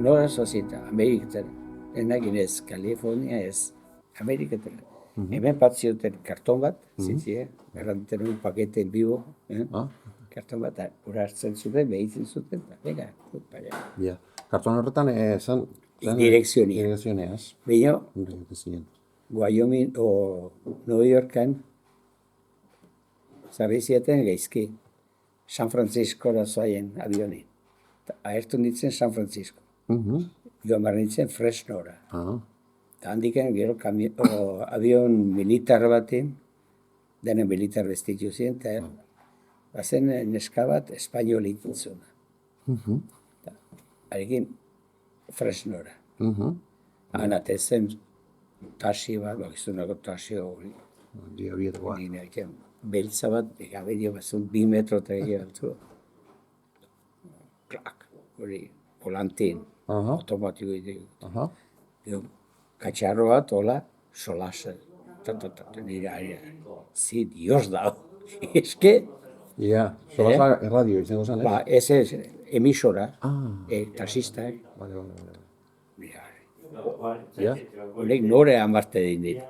Nora zoazita, Ameriketan. Enagin ez, Kalifornia ez, Ameriketan. Hemen patzioten karton bat, zitzia, erranten un pakete en vivo, karton bat, ura hartzen zuten, behitzen zuten, eta venga, para. Ja. Karton horretan, zen Direkzionia. direkzioneaz. Baina, Direkzioneaz. Wyoming o New Yorkan, zabizieten gaizki, San Franciscora zoaien avionin. Aertu nintzen San Francisco. Joan behar nintzen Fresnora. Eta handiken gero avion militar baten, dena militar bestitu ziren, eta bazen neska bat espainol ikintzuna. Harekin Fresnora. Anatezen taxi bat, bakizunako taxi hori. Beltza bat, gabedio bazun 2 metro eta gehiago. Klak, hori, volantin, automatiko egiteko. Katxarro bat, hola, solasa. Nire, zi, Dios da. Eske, Ja, solasa erradio izango zen, ba, ez, emisora, taxista, Vale. Ja. Horrek nore amarte din dit.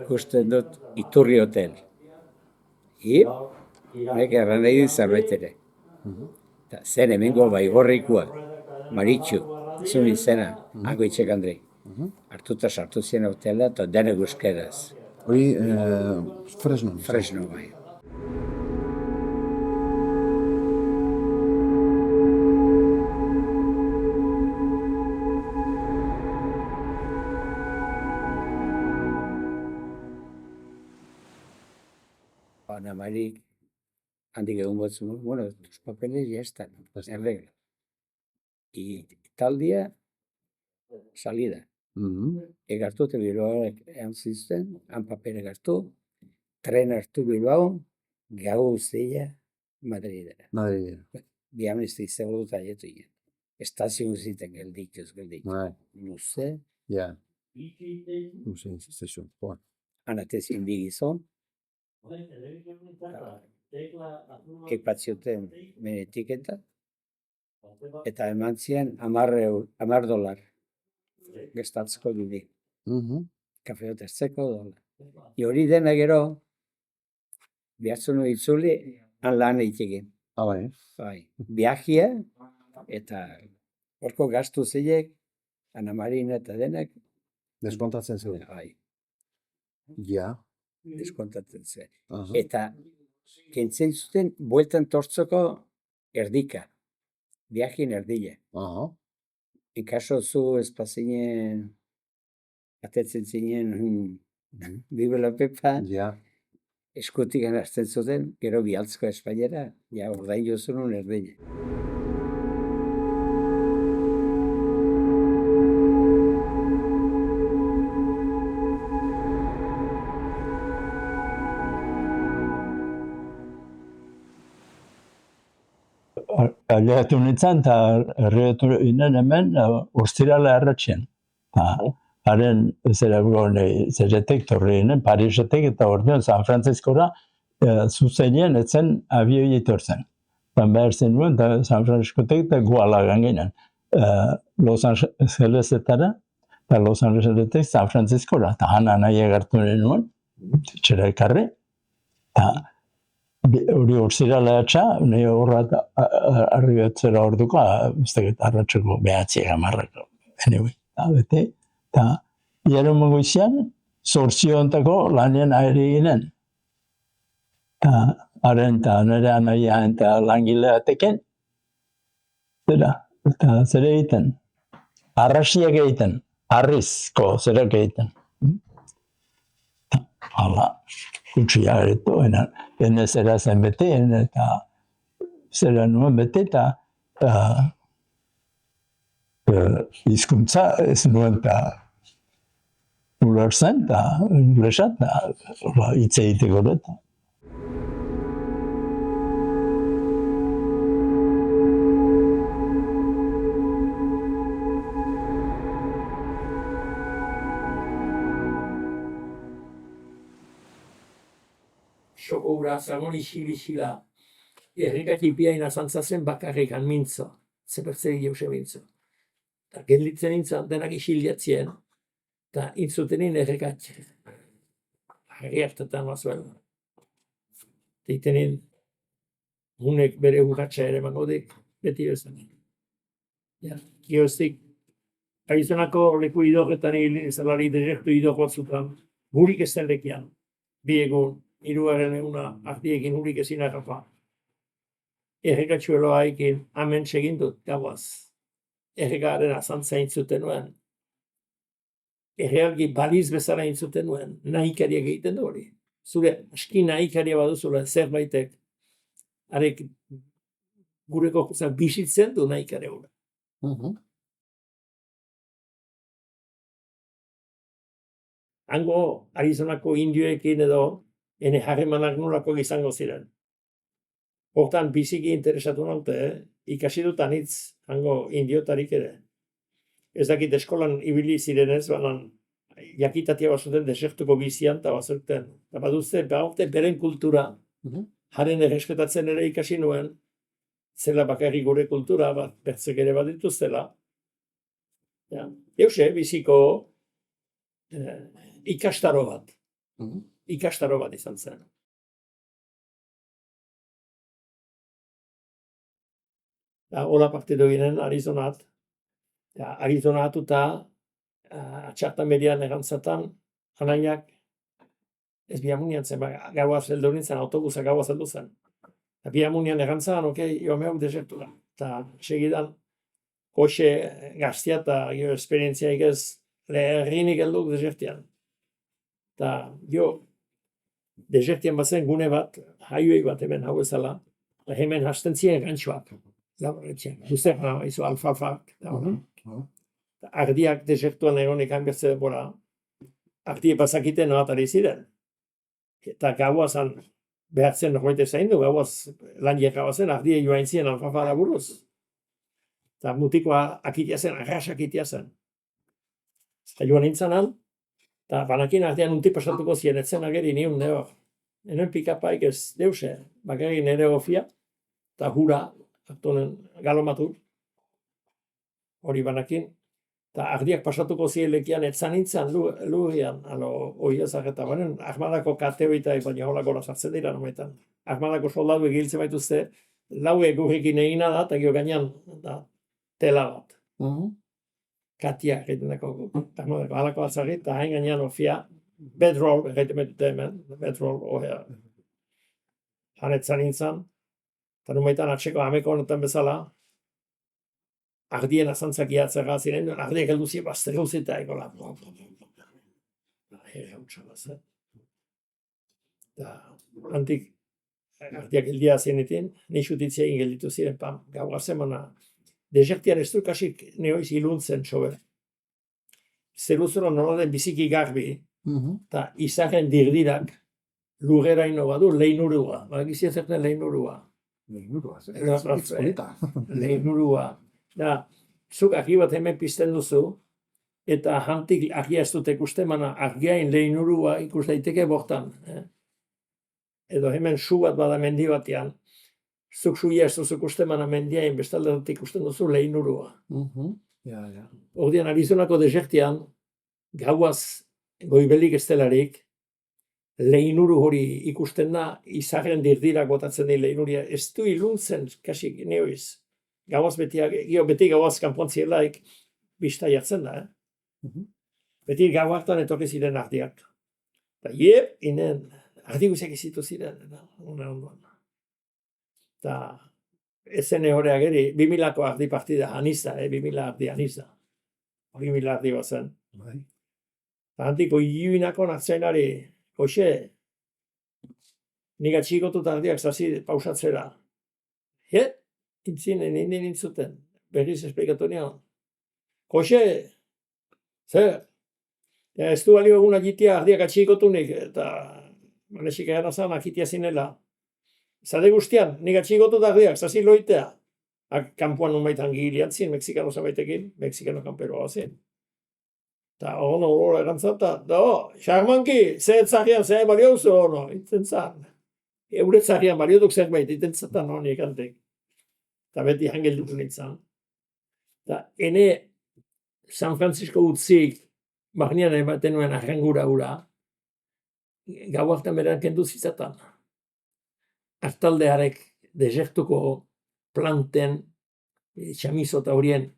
Ikusten dut Iturri Hotel. Horrek erran nahi dit zerbait ere. Zen hemengo baigorrikua, Maritxu, zuen izena, hango itxek Andrei. Hartuta sartu zien hotela eta dene guzkeraz. Hori, Fresno. Fresno bai. Ana Marik, handik egun batzun, bueno, tus papeles ya están, en regla. Y tal día, salida. Egartu eta Bilbao egan zizten, han papel egartu, tren hartu Bilbao, gau guztia Madridera. Bihamen ez dizego dut aietu ginen. Estazion ziten geldituz. Luze. Ja. Luze, estazion. Anatezin bi gizon. Epatzioten etiketa. Eta eman zien $10 gestatzeko bide. Kafeo tertzeko $. Hori dena gero, behartzen itzuli, han lan egiten. Bai. Viajia, eta horko gastu zeiek, Ana Marina eta denak. Deskontatzen zuen. Bai. Ja. Deskontatzen zen. Eta kentzen zuten, bueltan tortzoko erdika. Viajien erdile. En kaso zu espazinen, atetzen zinen, Vive la Pepa, eskutik hartzen zuten, gero bialtzko Espainiara, ja ordain jozunun erdile. Lehetu nintzen, eta erretu inen hemen ustirala erratxen. Haren zeretek torri inen, Parisetek eta ordean San Franciscora zuzenien etzen abioi etortzen. Behar zen nuen, eta San Franciscotek eta Gualagan ginen. Los Angelesetara, eta Los Angelesetek San Franciscora. Eta hana nahi egartu nuen, txera ekarri. Hori urzirala etxa, nahi horrat arribatzera orduko, arratxeko behatziak amarrako. Bete, eta jero muguizian, zortziontako lanien aire ginen. Haren eta nire anaia eta langilea teken, eta zere egiten. Arrasiak egiten, arrizko zerak egiten. Hala, kutsia eretu, ene zera zen bete, eta zera nuen bete, eta hizkuntza ez nuen eta ulertzen, eta inglesa, eta hitz egiteko eta. Soko ura zagon isila. Errika tipia inazantzazen bakarrikan mintzo. Zepertzei jeuse mintzo. Eta gelditzen nintzen, denak isiliatzien, eta intzutenin errekat, herri hartetan bazuen. Deitenin, hunek bere urratxa ere mangodik, beti bezan. Ja, Gioztik, Arizonako leku idorretan egin izalari derektu idor batzutan, gurik ez den lekian, bi egun, 3 eguna, ardiekin gurik ezin arrapa. Errekatxuelo haikin, amen segin dut, gauaz. Errekaren azantza intzuten nuen. Errealgi baliz bezala intzuten nuen, nahikariak egiten du hori. Zure aski nahikaria baduzula zerbaitek, arek gureko bizitzen du nahikare hori. Hango Arizonako indioekin edo ene harremanak nolako izango ziren. Hortan biziki interesatu naute, ikasi dut anitz hango indiotarik ere. Ez dakit eskolan ibili zirenez, banan jakitatia bazuten desertuko bizian eta bazuten. Eta baduzte, beren kultura, haren errespetatzen ere ikasi nuen, zela bakarrik gure kultura, bat bertzek ere bat dituztela. Ja. Euse, biziko ikastaro bat. Ikastaro bat izan zen. Hola partidu ginen Arizonat. Arizonatuta atxartan berian egantzatan, anaiak ez bihamunian zen, gaua zeldu nintzen, autobusa gaua zeldu zen. Bihamunian egantzan, joan behar desertu da. Eta segidan, hoxe gaztia eta esperientziaik ez leherrinik helduk desertian. Eta desertian bazen gune bat, haioik bat hemen hau ezala, hemen hasten ziren gantxoak. Zuzer, izo alfalfak. Ardiak desertuan egonik hanbertze denbora, ardiek bazakiten noatari ziren. Eta gauazan behartzen norbaite zain du, gauaz lan jeka bazen, ardiek joain ziren alfalfara buruz. Eta mutikoa akitia zen, arras akitia zen. Eta joan nintzen al, eta banakin artean unti pasatuko ziren, etzen ageri niun neo. Enen pikapaik ez deuse, bakarrik nire gofia, eta hura, aktonen galomatu, hori banakin. Eta ardiak pasatuko ziren lekian, etzan nintzen lurrian, oiezak eta baren, armadako kateoita baina holako sartzen dira nometan. Armadako soldadu egiltzen baituzte, laue gurrikin egina da, eta gero gainean tela bat. Katia egiten dako, armadako halako atzarri, eta hain gainean ofia, bedroll, egiten betute hemen, bedroll, ohea. Hanetzan nintzen, eta numaitan atxeko ameko honetan bezala, ardien azantzak iatzera ziren, ardiak heldu ziren bazterru zita egola. Eta antik ardiak heldia zenetin, nixutitzia egin gelditu ziren, gau gazemana. Desertian ez du kasik neoiz iluntzen sober. Zeruzuro noladen biziki garbi, eta izaren dirdirak lurrera ino badu lehinurua. Bagizia zerten lehinurua. Lehinurua. Da, zuk argi bat hemen pizten duzu, eta hantik argia ez dute ikusten, mana argiain lehinurua ikus daiteke bortan. Edo hemen su bat bada mendi batean, zuk suia ez duzu ikusten, mana mendiain bestalde dut ikusten duzu lehinurua. Ordean Arizonako desertian, gauaz goibelik ez delarik, lehinuru hori ikusten da, izarren dirdirak botatzen di lehinuria, ez du iluntzen, kasik neoiz. Gauaz beti gauaz kanpontzielaik bista jartzen da. Beti gau hartan etorri ziren ardiak. Eta inen, ardi guziak izitu ziren. Eta ezen hori ageri, 2000ko ardi partida aniza, 2000 ardi aniza. 2000 ardi bazen. Eta antiko iuinako nartzainari, hoxe, nik atxikotut ardiak zazi pausatzera. Intzinen, indien intzuten, berriz esplikatu nion. Koxe, zer? Ez du balio egun agitia ardiak atxikotunik, eta manesik egana zan agitia zinela. Zade guztian, nik atxikotut ardiak, zazi loitea. Kampuan unbaitan gilian zin, mexikano zabaitekin, mexikano kamperoa zin. Eta hori erantzata, xarmanki, zer zarian, zer balio zu hori, intzen zan. Euret zarian baliotuk zerbait, intzen zatan hori ekantek. Eta beti hangel ditu nintzen. Eta ene San Francisco utzik, barnean ematen nuen arrangura hura, gau hartan beran kendu zitzatan. Artaldearek desertuko planten, txamizo eta horien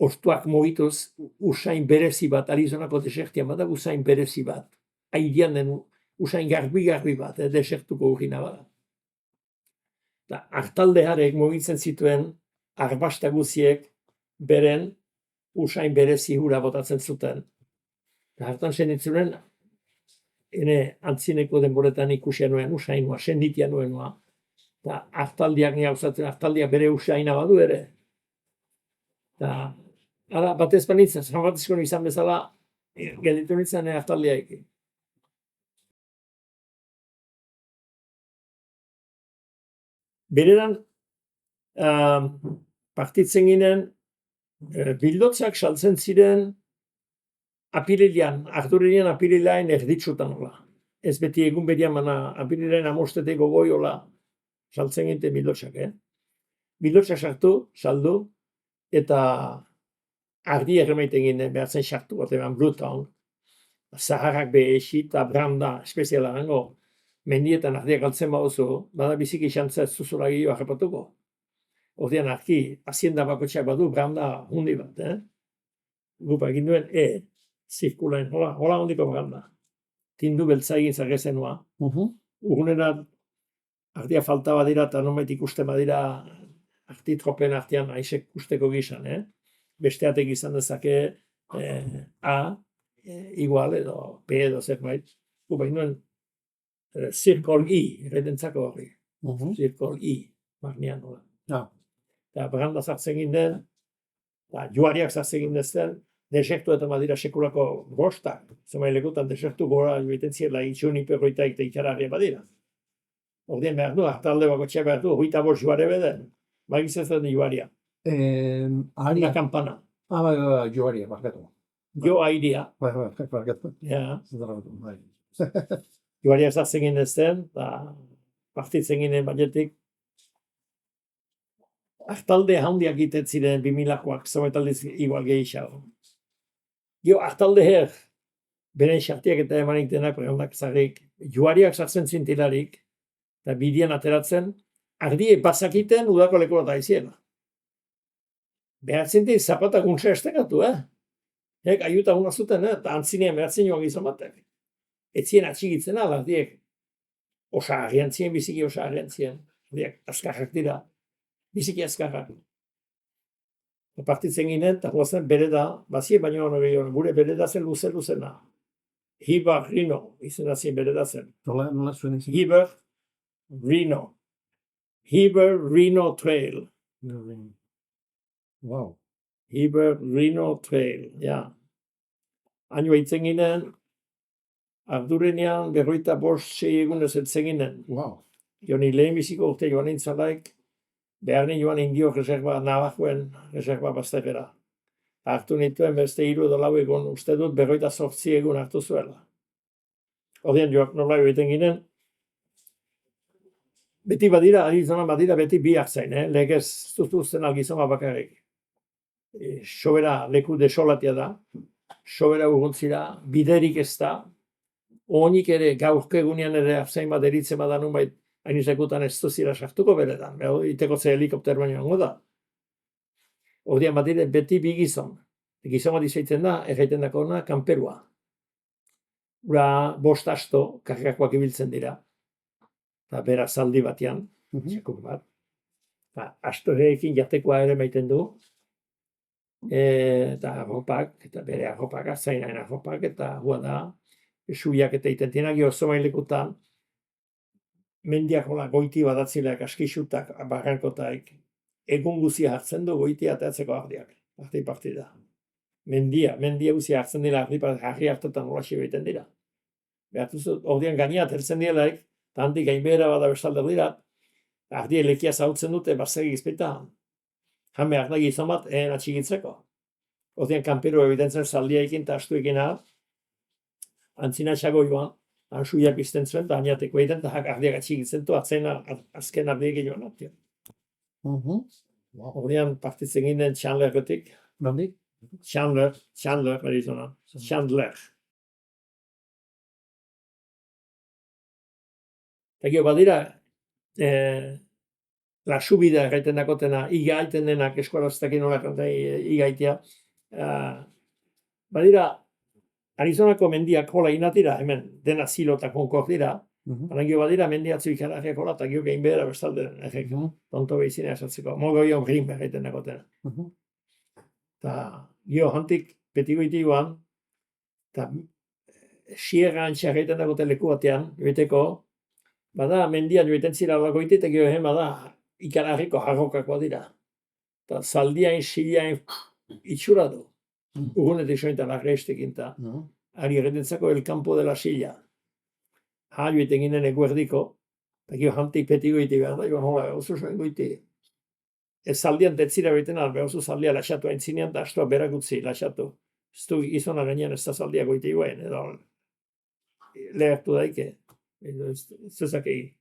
ostuak mugituz, usain berezi bat, Arizonako desertian bada usain berezi bat. Airean den usain garbi bat, desertuko urrina bada. Artaldearek mugitzen zituen arbasta guziek beren usain berezi hura botatzen zuten. Hartan senitzuen, ene antzineko denboretan ikusia nuen usainua, senditia nuenua. Eta artaldiak artaldiak bere usaina badu ere. Eta batez banitzen, San Francisco izan bezala, gelditu nintzen artaldiaik. Beredan, partitzen ginen, bildotzak saltzen ziren apirilean, Arturirian apirilean erditsutan hola. Ez beti egun berian mana apirilean amosteteko goiola saltzen ginten bildotzak, Bildotzak sartu, saldu, eta ardi erremaiten ginen behartzen sartu bat eban Bluetown. Zaharrak behesi eta branda espeziala gango. Mendietan ardiak galtzen baduzu, bada biziki xantza ez zuzula gehiago harrapatuko. Ordean arki, hazienda bakotxeak badu, branda hundi bat, Gupa egin duen, zirkulain, hola hondiko branda. Tindu beltza egin zargezenua. Urgunera ardia falta badira eta nomait ikusten badira arti tropen artean aizek usteko gizan, Besteatek izan dezake A, igual edo P edo zerbait. Gupa egin duen, Zirkol I, erretentzako hori. Zirkol I, barnean nola. Eta branda zartzen ginen, joariak zartzen ginen, desertu eta badira sekulako bostak. Zemailekutan desertu gora joiten ziela itxuni perroitaik eta itxararria badira. Ordien behar du, hartalde bakotxea behar du, 25 joare beden. Bagizetzen joaria. Una kampana. Joaria, barkatu. Jo airia. Barkatu. Ja. Joaria zartzen ginen zen, partitzen ginen batetik. Artalde handiak egiten ziren 2000koak, zauetaldiz igual gehiago. Artalde her, beren xartiak eta emanik denak preguntak zarrik, joariak sartzen zintilarik, eta bidian ateratzen, ardie pasakiten udako leku bat aiziela. Behatzen dit, zapatak untsa estekatu, Aiuta hona zuten, eta antzinean behatzen joan gizon batek. Etzien atxigitzen ardiek. Osa agiantzien, biziki osa agiantzien. Ardiak askarrak dira. Biziki askarrak. Partitzen ginen, eta guazen bereda, bazie baino gure bereda zen luze-luzena. Hiber Rino, izena zien bereda zen. Nola zuen izan? Hiber Rino. Hiber Rino Trail. Wow. Hiber Rino Trail, ja. Haino eitzen ginen, Ardurenean 25 egunez etzen ginen. Wow. Joni lehenbiziko urte joan nintzalaik, behar ni joan indio reserva, Navajoen reserva bazterera. Hartu nituen beste 3 edo 4 egun, uste dut 28 egun hartu zuela. Ordean joak nola egiten ginen. Beti badira, Arizona badira, beti bi hartzain, legez zuzten algizoma bakarrik. Sobera leku desolatia da, sobera urguntzira, biderik ez da, onik ere gaurko egunean ere hartzain bat eritzen badan unbait, hain izekutan ez duzira sartuko beretan, iteko ze helikopter baino hango da. Ordean badire beti bi gizon. Gizon bat izaitzen da, erraiten dako ona, kanperua. Ura 5 asto, kargakoak ibiltzen dira. Eta bera zaldi batean, txekuk bat. Asto erekin jatekoa ere maiten du. Eta arropak, eta bere arropak, zainain arropak, eta hua da, suiak eta itentienak oso mailekutan, mendiak hola goiti badatzileak askixutak, barrankotaik, egun guzia hartzen du goitia atatzeko ardiak, arti partida. Mendia guzia hartzen dira, harri hartetan hola egiten dira. Behatuz, ordean gaina atertzen dielaik, eta handik gainbehera bada bestalde dira, ardi elekia zautzen dute, bazegi izpeta, jame arnagi izan bat, atxigitzeko. Ordean kanpero ebitentzen zaldiaikin eta astuekin antzina txago joan, ansuiak izten zuen, eta ainiateko egiten, eta ardiak atxigitzen du, atzena azken ardiak joan artean. Ordean partitzen ginen Chandlerretik. Nondik? Chandler, Arizona. Chandler. Eta gero badira, la subida gaiten dakotena, igaiten denak eskuaraztekin nola kanta igaitea. Badira, Arizonako mendiak hola inatira, hemen dena Silo eta Concord dira, baina gero badira mendiatzu ikararriak hola, eta gero gehin behera bestalde, tonto behizina esatzeko, mogo ion grin gaiten dakotena. Eta gero hantik petigoitikoan, eta sierra antxea gaiten dagote leku batean, joiteko, bada mendian joiten zira lagoiti, eta gero hemen bada ikararriko jarrokakoa dira. Eta zaldiain, silain itxura du. Urgunetik sointan agrestekin eta ari erretentzako el campo de la silla. Joiten ginen eguerdiko, eta gero hantik petigoiti behar da, hola, oso soen goiti. Ez zaldian tetzira behiten albe, oso zaldia laxatu aintzinean, eta astua berakutzi laxatu. Ez du izona gainean ez da zaldia goiti guen, edo lehertu daike. Zezakei.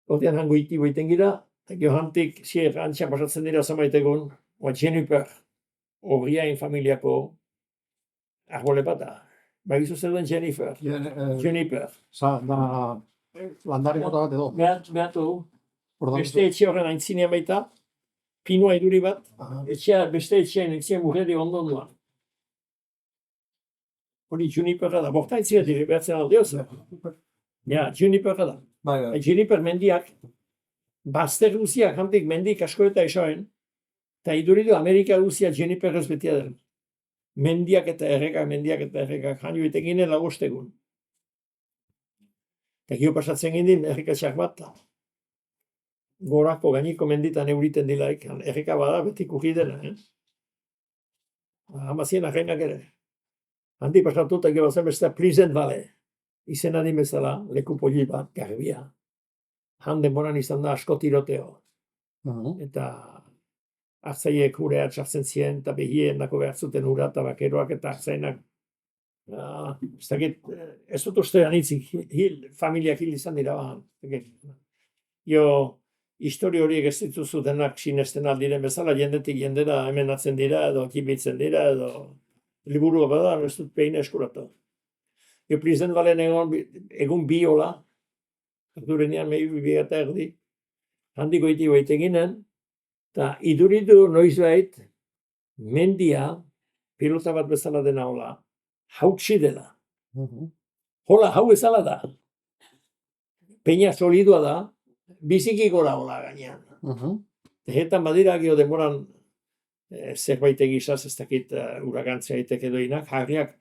Hortian hango iti goiten gira, eta gero hantik sier antxa pasatzen dira zamaitegun, oa Juniper, Orriain familiako arbole pata. Bagizu zer den Juniper. Juniper. Landari mota bat edo. Behatu, beste etxe horren aintzinean baita, pinua iduri bat, beste etxean murreri ondonduan. Hori Juniperra da, borta aintzinean dire, behatzen aldeo zer. Ja, Juniperra da. Juniper mendiak, bazter guziak handik mendik asko eta esoen, eta iduridu Amerika guzia Juniperrez betia den. Mendiak eta errekak, jaino iten ginen lagostegun. Eta gio pasatzen ginen errekatxak bat, gorako gainiko menditan euriten dilaik, erreka bada betik uki dena. Hamazien arreinak ere. Handi pasatu eta gero zen beste Pleasant Valley. Izena dimezala, leku poli bat, garbia. Han denboran izan da asko tiroteo. Eta hartzaiek urea txartzen ziren, eta behien dako behar zuten ura, eta bakeroak eta hartzainak. Ez dut uste anitzik, familiak hil izan dira. Jo, histori horiek ez dituzu denak sinesten aldiren bezala, jendetik jendera emenatzen dira, edo kibitzen dira, edo liburua bada, ez dut pehin eskuratu. Jo, Pleasant Valley egun bi hola, durenean mehi bi eta erdi, handiko iti goite ginen, eta iduridu noizbait, mendia, pilota bat bezala dena hola, hautsi dela. Hola, hau bezala da. Peña solidua da, biziki gora hola gainean. Egetan badira gio demoran zerbait egizaz, ez dakit uragantzea itek edoinak, jarriak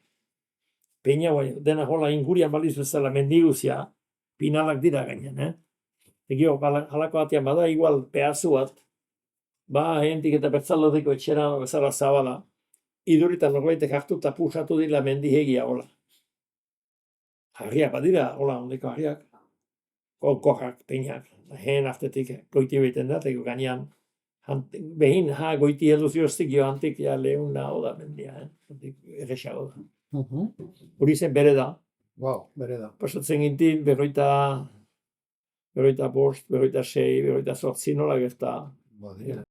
peña dena hola ingurian baliz bezala mendiguzia, pinalak dira gainean. Egio, halako batean bada, igual pehazu bat, hentik eta bertzaldoteko etxera bezala zabala, iduritan norbaitek hartu eta pusatu dila mendihegia hola. Harriak badira, hola, ondeko harriak, kolkojak, peñak, heen artetik goiti behiten da, eta gainean, behin goiti helduzioztik jo hantik ja lehun naho da mendia, erresago da. Hori zen bere da. Bere da. Pasatzen gintin, berroita bost, berroita sei, berroita zortzi nola gerta.